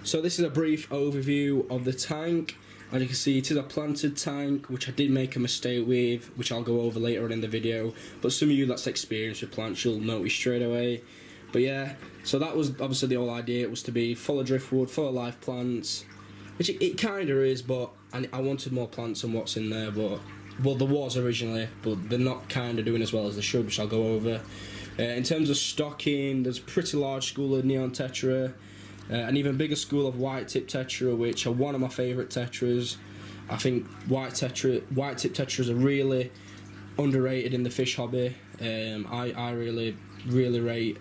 So this is a brief overview of the tank. As you can see, it is a planted tank, which I did make a mistake with, which I'll go over later on in the video. But some of you that's experienced with plants, you'll notice straight away. But yeah, so that was obviously the whole idea. It was to be full of driftwood, full of live plants, which it kind of is, but I wanted more plants than what's in there. But well, there was originally, but they're not kind of doing as well as they should, which I'll go over. In terms of stocking, there's a pretty large school of neon tetra. An even bigger school of white tip tetra, which are one of my favourite tetras. I think white tip tetras are really underrated in the fish hobby. I really rate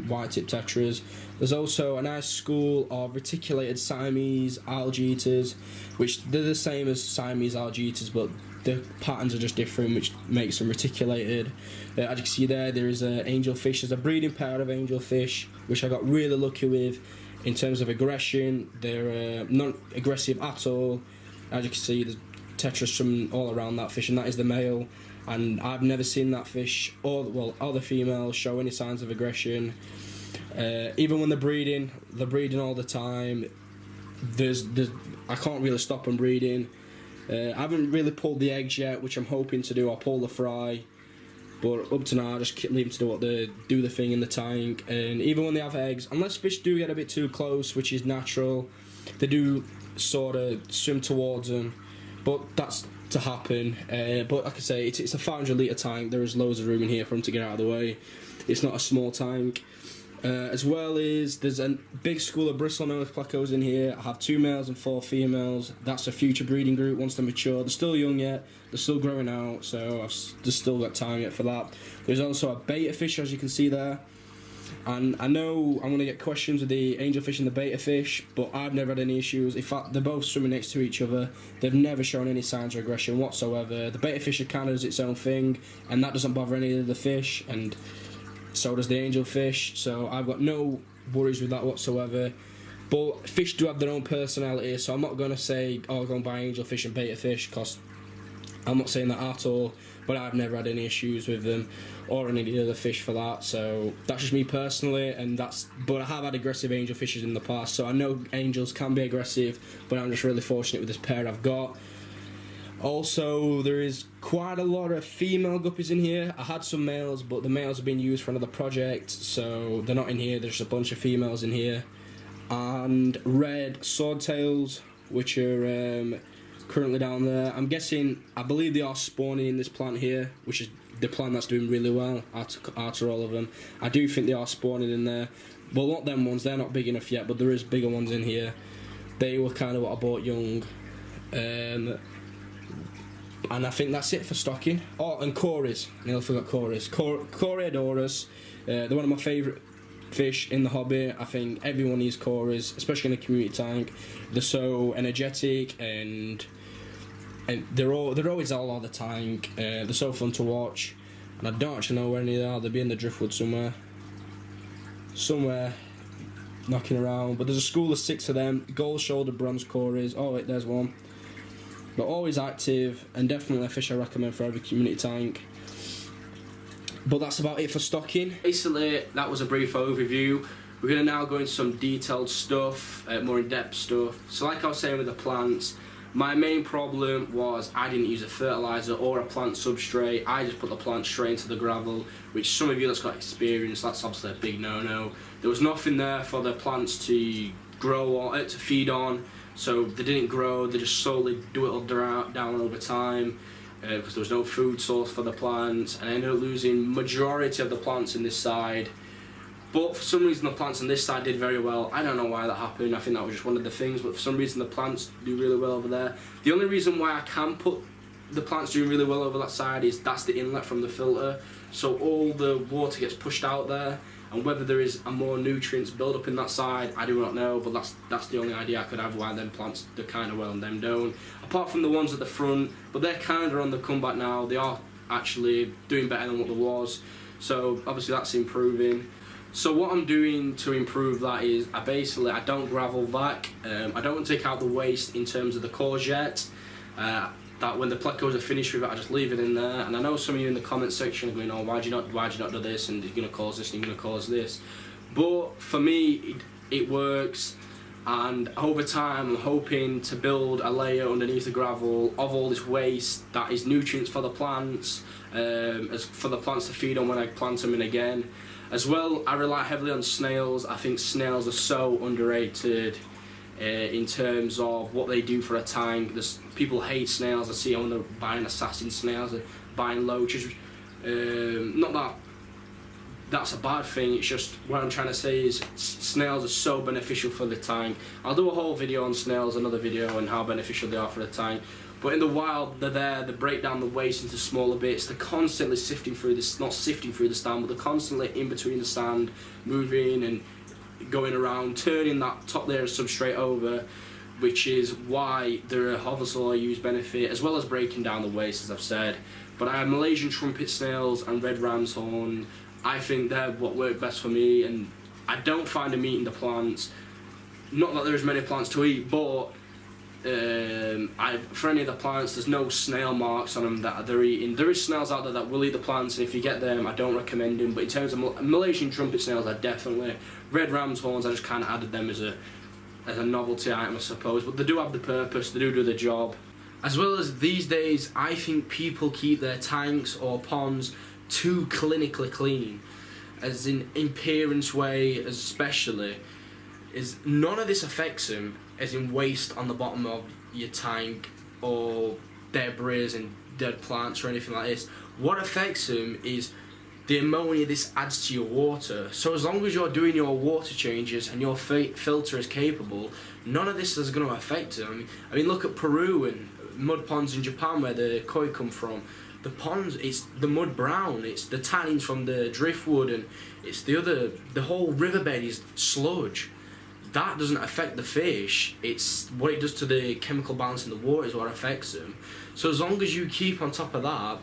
white tip tetras. There's also a nice school of reticulated Siamese algae eaters, which they're the same as Siamese algae eaters, but the patterns are just different, which makes them reticulated. As you can see there is angelfish. There's a breeding pair of angelfish, which I got really lucky with. In terms of aggression, they're not aggressive at all. As you can see, there's tetras from all around that fish, and that is the male. And I've never seen that fish, or the females, show any signs of aggression. Even when they're breeding all the time. I can't really stop them breeding. I haven't really pulled the eggs yet, which I'm hoping to do. I'll pull the fry. But up to now, I just leave them to do what they do the thing in the tank. And even when they have eggs, unless fish do get a bit too close, which is natural, they do sort of swim towards them. But that's to happen. But like I say, it's a 500 litre tank. There is loads of room in here for them to get out of the way. It's not a small tank. As well as there's a big school of bristlenose plecos in here. I have 2 males and 4 females. That's a future breeding group once they're mature. They're still young yet. They're still growing out, so I've just still got time yet for that. There's also a beta fish, as you can see there. And I know I'm going to get questions with the angelfish and the beta fish, but I've never had any issues. In fact, they're both swimming next to each other. They've never shown any signs of aggression whatsoever. The beta fish are kind of does its own thing, and that doesn't bother any of the fish, and so does the angelfish. So I've got no worries with that whatsoever. But fish do have their own personality, so I'm not going to say, oh, go and buy angelfish and beta fish, because I'm not saying that at all. But I've never had any issues with them or any other fish for that. So that's just me personally, but I have had aggressive angelfishes in the past, so I know angels can be aggressive, but I'm just really fortunate with this pair I've got. Also, there is quite a lot of female guppies in here. I had some males, but the males have been used for another project, so they're not in here. There's just a bunch of females in here. And red swordtails, which are currently down there. I believe they are spawning in this plant here, which is the plant that's doing really well out of all of them. I do think they are spawning in there. Well, not them ones, they're not big enough yet, but there is bigger ones in here. They were kind of what I bought young. And I think that's it for stocking. Oh, and Cories. I nearly forgot Cories. Coreodoras. They're one of my favourite fish in the hobby. I think everyone needs Cories, especially in a community tank. They're so energetic, and they're always all over the tank. They're so fun to watch. And I don't actually know where any are. They'll be in the driftwood somewhere knocking around. But there's a school of 6 of them. Gold-shouldered bronze Cories. Oh wait, there's one. But always active, and definitely a fish I recommend for every community tank. But that's about it for stocking. Basically, that was a brief overview. We're going to now go into some detailed stuff, more in-depth stuff. So like I was saying with the plants, my main problem was I didn't use a fertiliser or a plant substrate. I just put the plant straight into the gravel, which some of you that's got experience, that's obviously a big no-no. There was nothing there for the plants to grow or to feed on. So they didn't grow, they just slowly dwindled down over time because there was no food source for the plants, and I ended up losing majority of the plants in this side. But for some reason the plants on this side did very well. I don't know why that happened. I think that was just one of the things, but for some reason the plants do really well over there. The only reason why I can put the plants doing really well over that side is that's the inlet from the filter. So all the water gets pushed out there, and whether there is a more nutrients build up in that side, I do not know, but that's the only idea I could have why them plants do kind of well and them don't. Apart from the ones at the front, but they're kind of on the comeback now. They are actually doing better than what there was, so obviously that's improving. So what I'm doing to improve that is I don't gravel back. I don't take out the waste in terms of the courgette. That when the plecos are finished with it, I just leave it in there. And I know some of you in the comment section are going, oh, why do you not do this, and you're going to cause this and you're going to cause this. But for me, it works. and over time I'm hoping to build a layer underneath the gravel of all this waste that is nutrients for the plants, as for the plants to feed on when I plant them in again. As well, I rely heavily on snails. I think snails are so underrated in terms of what they do for a tank. People hate snails. I see them when they're buying assassin snails, they're buying loaches. Not that that's a bad thing, it's just what I'm trying to say is snails are so beneficial for the tank. I'll do a whole video on snails, another video on how beneficial they are for the tank. But in the wild, they're there, they break down the waste into smaller bits, they're constantly sifting through this, not sifting through the sand, but they're constantly in between the sand, moving and going around, turning that top layer of substrate over, which is why they're a obviously a huge benefit, as well as breaking down the waste, as I've said. But I have Malaysian trumpet snails and red ram's horn. I think they're what work best for me, and I don't find them eating the plants. Not that there's many plants to eat, but for any of the plants, there's no snail marks on them that they're eating. There is snails out there that will eat the plants, and if you get them, I don't recommend them. But in terms of Malaysian trumpet snails, I definitely. Red ram's horns, I just kind of added them as a novelty item, I suppose. But they do have the purpose, they do the job. As well as these days, I think people keep their tanks or ponds too clinically clean, as in appearance way, especially. Is none of this affects them, as in waste on the bottom of your tank or debris and dead plants or anything like this. What affects them is the ammonia this adds to your water. So as long as you're doing your water changes and your filter is capable, none of this is going to affect them. I mean, look at Peru and mud ponds in Japan where the koi come from. The ponds, it's the mud brown, it's the tannins from the driftwood, and it's the whole riverbed is sludge. That doesn't affect the fish, it's what it does to the chemical balance in the water is what affects them. So as long as you keep on top of that,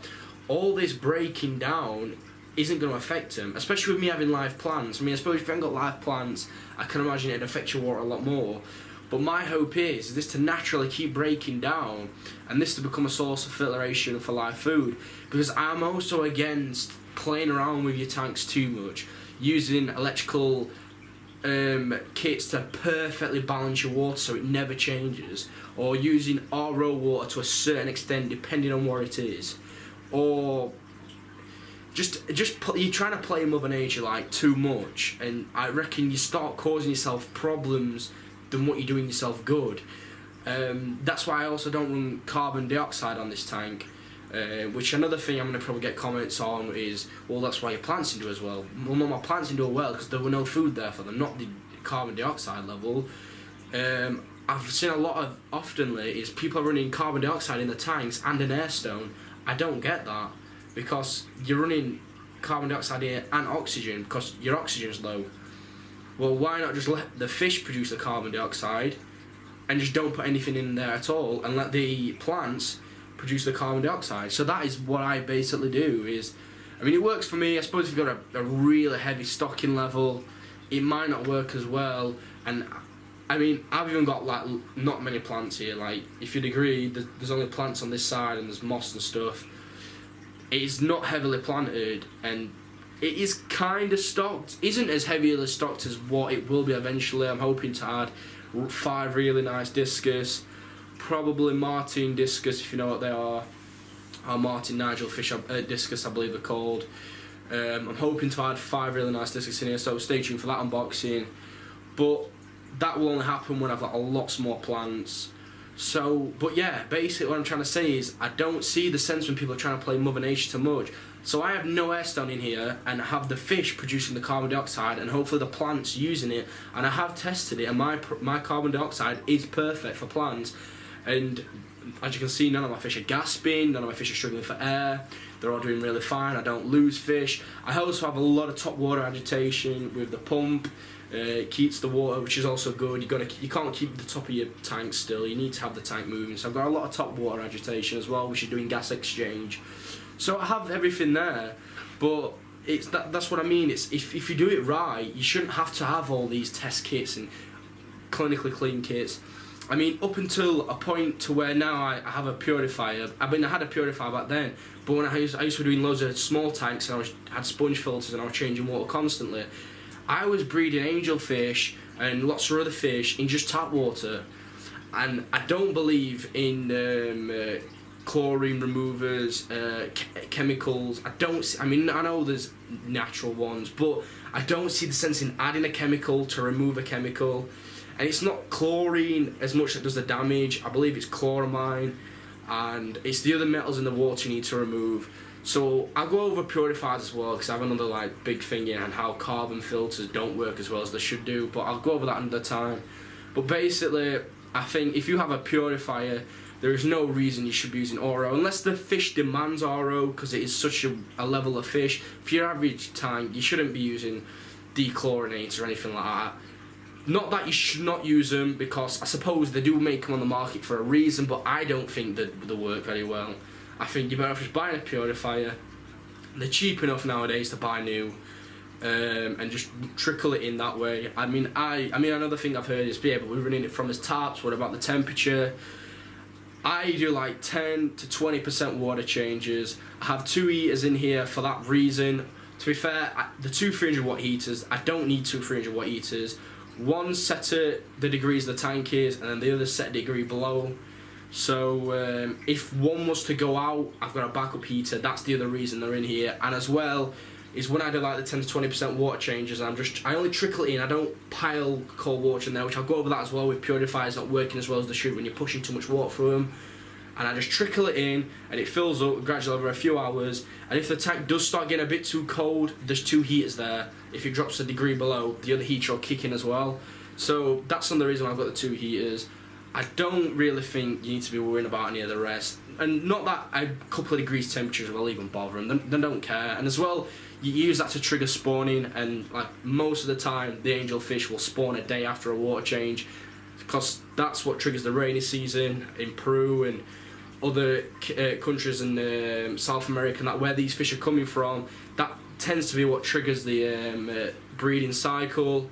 all this breaking down isn't going to affect them, especially with me having live plants. I mean, I suppose if you haven't got live plants, I can imagine it'd affect your water a lot more. But my hope is this to naturally keep breaking down and this to become a source of filtration for live food, because I'm also against playing around with your tanks too much, using electrical kits to perfectly balance your water so it never changes, or using RO water to a certain extent depending on what it is, or you're trying to play Mother Nature like too much, and I reckon you start causing yourself problems than what you're doing yourself good. That's why I also don't run carbon dioxide on this tank, which another thing I'm going to probably get comments on is, well, that's why your plants didn't do as well. Well, no, my plants didn't do well because there were no food there for them, not the carbon dioxide level. I've seen a lot of, oftenly, is people are running carbon dioxide in the tanks and an air stone. I don't get that, because you're running carbon dioxide here and oxygen because your oxygen's low. Well, why not just let the fish produce the carbon dioxide and just don't put anything in there at all and let the plants produce the carbon dioxide? So that is what I basically do. I mean, it works for me. I suppose if you've got a really heavy stocking level, it might not work as well. And I mean, I've even got like not many plants here. Like, if you'd agree, there's only plants on this side and there's moss and stuff. It is not heavily planted, and it is kind of stocked. Isn't as heavily stocked as what it will be eventually. I'm hoping to add 5 really nice discus, probably Martin discus if you know what they are, or Martin Nigel fish discus I believe they're called. I'm hoping to add 5 really nice discus in here, so stay tuned for that unboxing. But that will only happen when I've got a lot more plants. So, but yeah, basically what I'm trying to say is I don't see the sense when people are trying to play Mother Nature too much. So I have no air stone in here and have the fish producing the carbon dioxide and hopefully the plants using it, and I have tested it and my carbon dioxide is perfect for plants. And as you can see, none of my fish are gasping, none of my fish are struggling for air, they're all doing really fine, I don't lose fish. I also have a lot of top water agitation with the pump. It keeps the water, which is also good. You can't keep the top of your tank still, you need to have the tank moving. So I've got a lot of top water agitation as well, which is doing gas exchange. So I have everything there, but that's what I mean. It's if you do it right, you shouldn't have to have all these test kits and clinically clean kits. I mean, up until a point to where now I have a purifier. I mean, I had a purifier back then, but when I used to be doing loads of small tanks and had sponge filters and I was changing water constantly, I was breeding angelfish and lots of other fish in just tap water. And I don't believe in chlorine removers, chemicals. I mean, I know there's natural ones, but I don't see the sense in adding a chemical to remove a chemical. And it's not chlorine as much that does the damage. I believe it's chloramine, and it's the other metals in the water you need to remove. So I'll go over purifiers as well, because I have another big thing in on how carbon filters don't work as well as they should do, but I'll go over that another time. But basically, I think if you have a purifier, there is no reason you should be using RO, unless the fish demands RO, because it is such a level of fish. For your average tank, you shouldn't be using dechlorinators or anything like that. Not that you should not use them, because I suppose they do make them on the market for a reason, but I don't think that they work very well. I think you're better off just buying a purifier. They're cheap enough nowadays to buy new, and just trickle it in that way. I mean, another thing I've heard is, yeah, but we're running it from as taps. What about the temperature? I do 10 to 20% water changes. I have 2 heaters in here for that reason. To be fair, the 2 300 watt heaters, I don't need 2 300 watt heaters. One set at the degrees the tank is, and then the other set a degree below. So if one was to go out, I've got a backup heater. That's the other reason they're in here. And as well is when I do the 10 to 20% water changes, I only trickle it in. I don't pile cold water in there, which I'll go over that as well with purifiers not working as well as they should when you're pushing too much water through them. And I just trickle it in, and it fills up gradually over a few hours. And if the tank does start getting a bit too cold, there's 2 heaters there. If it drops a degree below, the other heater will kick in as well. So that's another reason why I've got the 2 heaters. I don't really think you need to be worrying about any of the rest. And not that a couple of degrees temperatures will even bother them. They don't care. And as well, you use that to trigger spawning, and most of the time, the angelfish will spawn a day after a water change, because that's what triggers the rainy season in Peru and other countries in South America, and that where these fish are coming from. That tends to be what triggers the breeding cycle.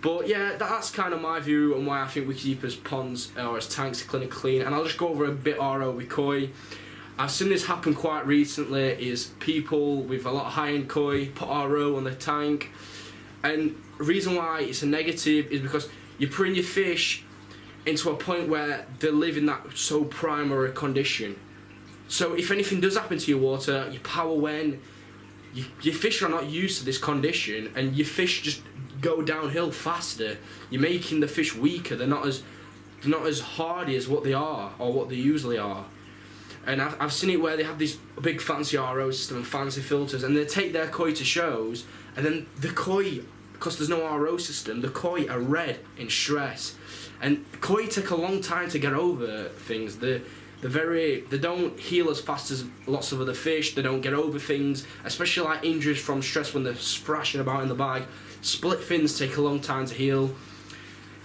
But yeah, that's kind of my view on why I think we keep as ponds or as tanks clinically clean. And I'll just go over a bit RO with koi. I've seen this happen quite recently, is people with a lot of high-end koi put RO on their tank. And the reason why it's a negative is because you're putting your fish into a point where they live in that so primary condition. So if anything does happen to your water, your power when, your fish are not used to this condition, and your fish just go downhill faster. You're making the fish weaker. They're not as hardy as what they are or what they usually are. And I've seen it where they have this big fancy RO system and fancy filters, and they take their koi to shows, and then the koi, because there's no RO system, the koi are red in stress. And koi take a long time to get over things. They don't heal as fast as lots of other fish. They don't get over things, especially injuries from stress when they're thrashing about in the bag. Split fins take a long time to heal.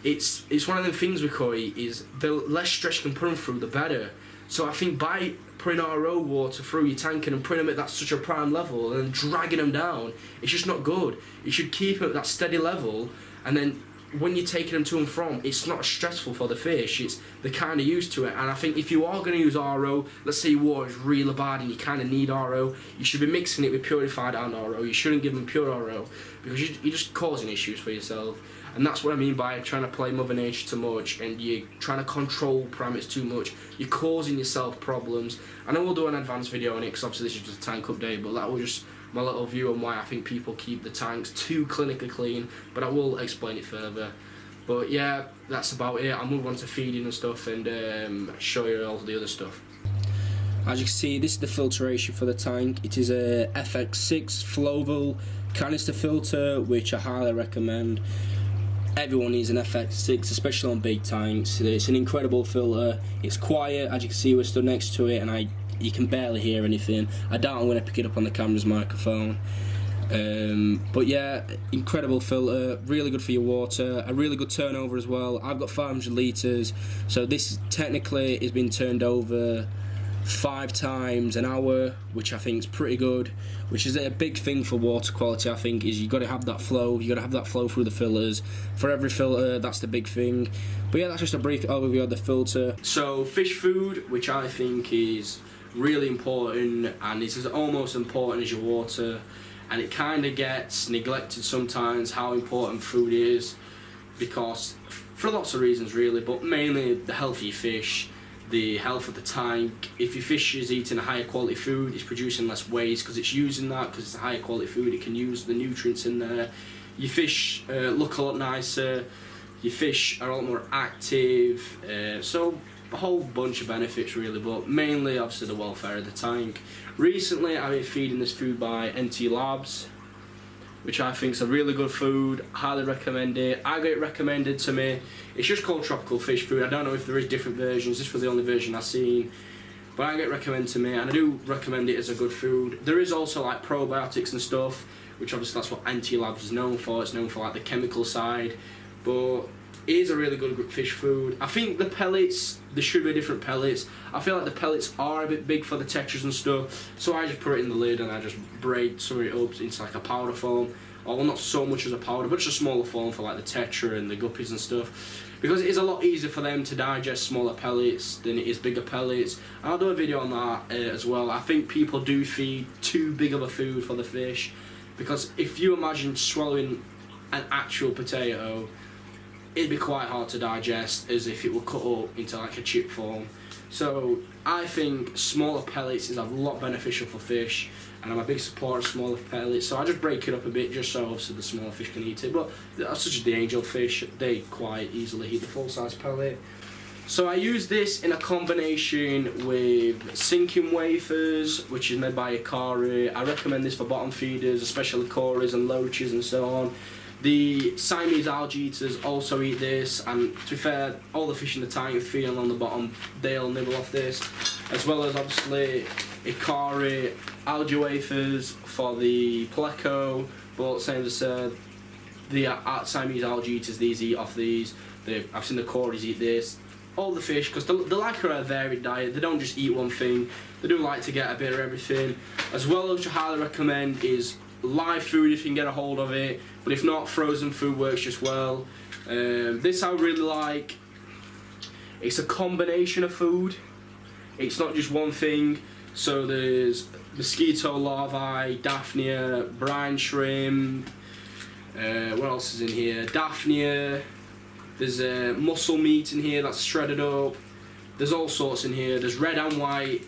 It's one of the things with koi is the less stress you can put them through, the better. So I think by putting RO water through your tank and putting them at that such a prime level and then dragging them down, it's just not good. You should keep them at that steady level, and then when you're taking them to and from, it's not stressful for the fish. They're kind of used to it. And I think if you are going to use RO, let's say your water is really bad and you kind of need RO, you should be mixing it with purified and RO. You shouldn't give them pure RO, because you're just causing issues for yourself. And that's what I mean by trying to play Mother Nature too much, and you're trying to control parameters too much. You're causing yourself problems. And I will do an advanced video on it, because obviously this is just a tank update, but that was just my little view on why I think people keep the tanks too clinically clean, but I will explain it further. But yeah, that's about it. I'll move on to feeding and stuff, and show you all the other stuff. As you can see, this is the filtration for the tank. It is a FX6 Flowable canister filter, which I highly recommend. Everyone needs an FX6, especially on big tanks. It's an incredible filter. It's quiet. As you can see, we're stood next to it, and you can barely hear anything. I doubt I'm going to pick it up on the camera's microphone. But yeah, incredible filter, really good for your water, a really good turnover as well. I've got 500 litres, so this technically is being turned over 5 times an hour, which I think is pretty good, which is a big thing for water quality. I think is you got to have that flow, you got to have that flow through the filters. For every filter, that's the big thing. But yeah, that's just a brief overview of the filter. So fish food, which I think is really important, and it's as almost important as your water, and it kind of gets neglected sometimes how important food is. because for lots of reasons really, but mainly the healthy fish, the health of the tank. If your fish is eating a higher quality food, it's producing less waste because it's using that, because it's a higher quality food, it can use the nutrients in there. Your fish look a lot nicer, your fish are a lot more active, so a whole bunch of benefits really, but mainly obviously the welfare of the tank. Recently I've been feeding this food by NT Labs, which I think is a really good food. Highly recommend it. I got it recommended to me. It's just called tropical fish food. I don't know if there is different versions. This was the only version I've seen, but I get recommended to me, and I do recommend it as a good food. There is also like probiotics and stuff, which obviously that's what NT Labs is known for. It's known for like the chemical side, but it is a really good fish food. I think the pellets, there should be different pellets. I feel like the pellets are a bit big for the textures and stuff, so I just put it in the lid and I just braid some of it up into like a powder form. Or well, not so much as a powder, but just a smaller form for like the tetra and the guppies and stuff. Because it is a lot easier for them to digest smaller pellets than it is bigger pellets. And I'll do a video on that as well. I think people do feed too big of a food for the fish, because if you imagine swallowing an actual potato, it'd be quite hard to digest as if it were cut up into like a chip form. So I think smaller pellets is a lot beneficial for fish, and I'm a big supporter of smaller pellets, so I just break it up a bit just so obviously the smaller fish can eat it. But such as the angel fish, they quite easily eat the full size pellet. So I use this in a combination with sinking wafers, which is made by Ikari. I recommend this for bottom feeders, especially cories and loaches and so on. The Siamese algae eaters also eat this, and to be fair, all the fish in the tank feeding on the bottom, they'll nibble off this, as well as obviously Ikari algae wafers for the pleco. But same as I said, the Siamese algae eaters, these eat off these. I've seen the cories eat this. All the fish, because they like a varied diet, they don't just eat one thing, they do like to get a bit of everything. As well, which I highly recommend, is live food if you can get a hold of it, but if not, frozen food works just well. This I really like. It's a combination of food, it's not just one thing. So there's mosquito larvae, Daphnia, brine shrimp, what else is in here, Daphnia, there's mussel meat in here that's shredded up. There's all sorts in here. There's red and white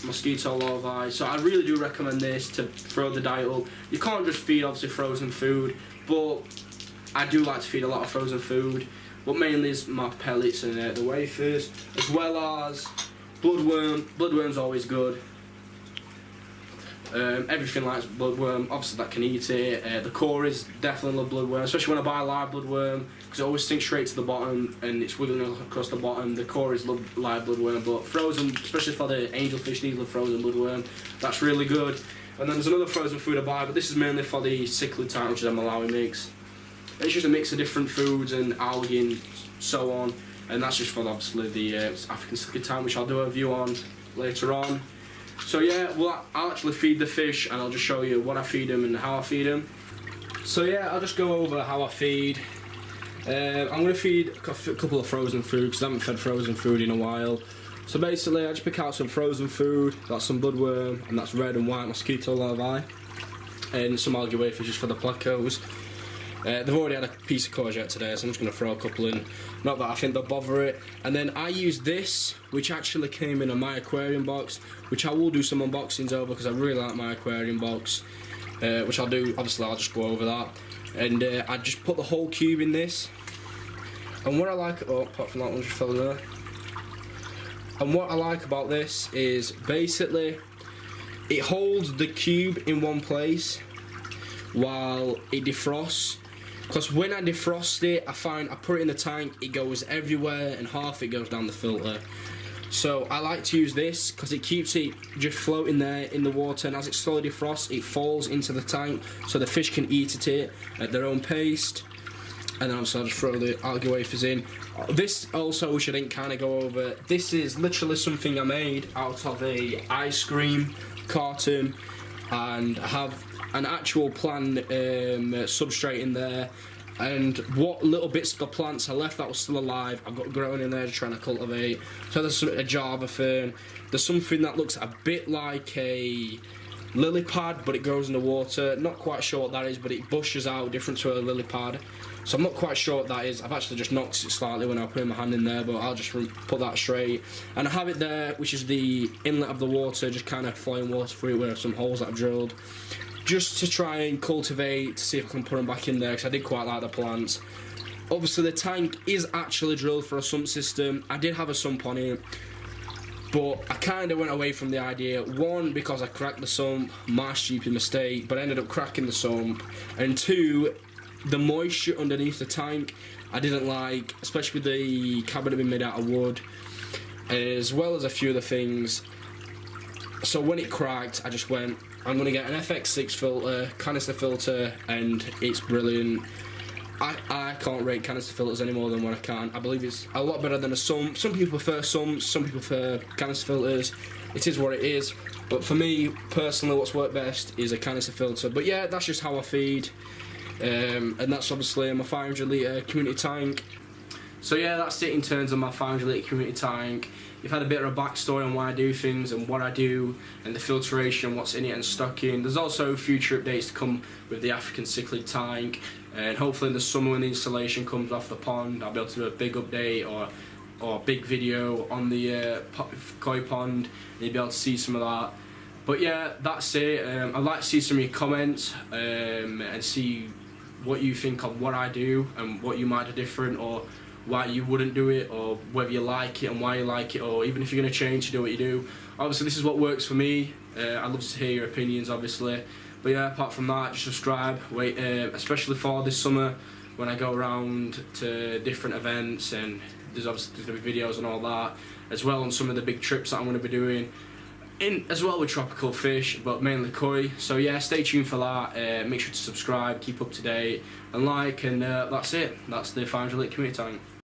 mosquito larvae. So I really do recommend this to throw the diet up. You can't just feed obviously frozen food, but I do like to feed a lot of frozen food. But mainly is my pellets and the wafers, as well as bloodworm. Bloodworm's always good. Everything likes bloodworm, obviously that can eat it. The cories definitely love bloodworm, especially when I buy live bloodworm, because it always sinks straight to the bottom and it's wiggling across the bottom. The cories love live bloodworm, but frozen, especially for the angelfish, these love frozen bloodworm. That's really good. And then there's another frozen food I buy, but this is mainly for the cichlid tank, which is a Malawi mix. It's just a mix of different foods and algae and so on, and that's just for obviously the African cichlid tank, which I'll do a review on later on. So yeah, well, I'll actually feed the fish and I'll just show you what I feed them and how I feed them. So yeah, I'll just go over how I feed. I'm going to feed a couple of frozen food because I haven't fed frozen food in a while. So basically I just pick out some frozen food, that's some bloodworm, and that's red and white mosquito larvae, and some algae wafers just for the plecos. They've already had a piece of courgette today, so I'm just going to throw a couple in. Not that I think they'll bother it. And then I use this, which actually came in a My Aquarium box, which I will do some unboxings over because I really like my aquarium box, which I'll do. Obviously, I'll just go over that. And I just put the whole cube in this. And what I like, apart from that one just fell there. And what I like about this is basically it holds the cube in one place while it defrosts. Because when I defrost it, I find I put it in the tank, it goes everywhere and half it goes down the filter. So I like to use this because it keeps it just floating there in the water, and as it slowly defrosts, it falls into the tank so the fish can eat it at their own pace. And then obviously I'll just throw the algae wafers in. This also, which I didn't kind of go over, this is literally something I made out of a ice cream carton, and I have an actual plant substrate in there, and what little bits of the plants I left that was still alive I've got growing in there just trying to cultivate. So there's a Java fern, there's something that looks a bit like a lily pad, but it grows in the water. Not quite sure what that is, but it bushes out different to a lily pad. So I'm not quite sure what that is. I've actually just knocked it slightly when I put my hand in there, but I'll just put that straight. And I have it there, which is the inlet of the water, just kind of flowing water through it with some holes that I've drilled, just to try and cultivate, to see if I can put them back in there, because I did quite like the plants. Obviously the tank is actually drilled for a sump system. I did have a sump on it, but I kind of went away from the idea. One, because I cracked the sump, my stupid mistake, but I ended up cracking the sump. And two, the moisture underneath the tank I didn't like, especially with the cabinet being made out of wood, as well as a few other things. So when it cracked, I just went, I'm going to get an FX6 filter, canister filter, and it's brilliant. I can't rate canister filters any more than what I can. I believe it's a lot better than a sump. Some people prefer sumps, some people prefer canister filters. It is what it is. But for me, personally, what's worked best is a canister filter. But yeah, that's just how I feed. And that's obviously my 500 litre community tank. So yeah, that's it in terms of my 500 litre community tank. You've had a bit of a backstory on why I do things and what I do, and the filtration, what's in it and stocking. There's also future updates to come with the African cichlid tank, and hopefully in the summer when the installation comes off the pond, I'll be able to do a big update or a big video on the koi pond, and you'll be able to see some of that. But yeah, that's it. I'd like to see some of your comments and see what you think of what I do and what you might do different, or why you wouldn't do it, or whether you like it and why you like it, or even if you're going to change to do what you do. Obviously this is what works for me. I'd love to hear your opinions, obviously. But yeah, apart from that, just subscribe. Wait, especially for this summer when I go around to different events, and there's obviously going to be videos and all that, as well on some of the big trips that I'm going to be doing, as well with tropical fish, but mainly koi. So yeah, stay tuned for that. Make sure to subscribe, keep up to date, and like, and that's it. That's the 500 litre community tank.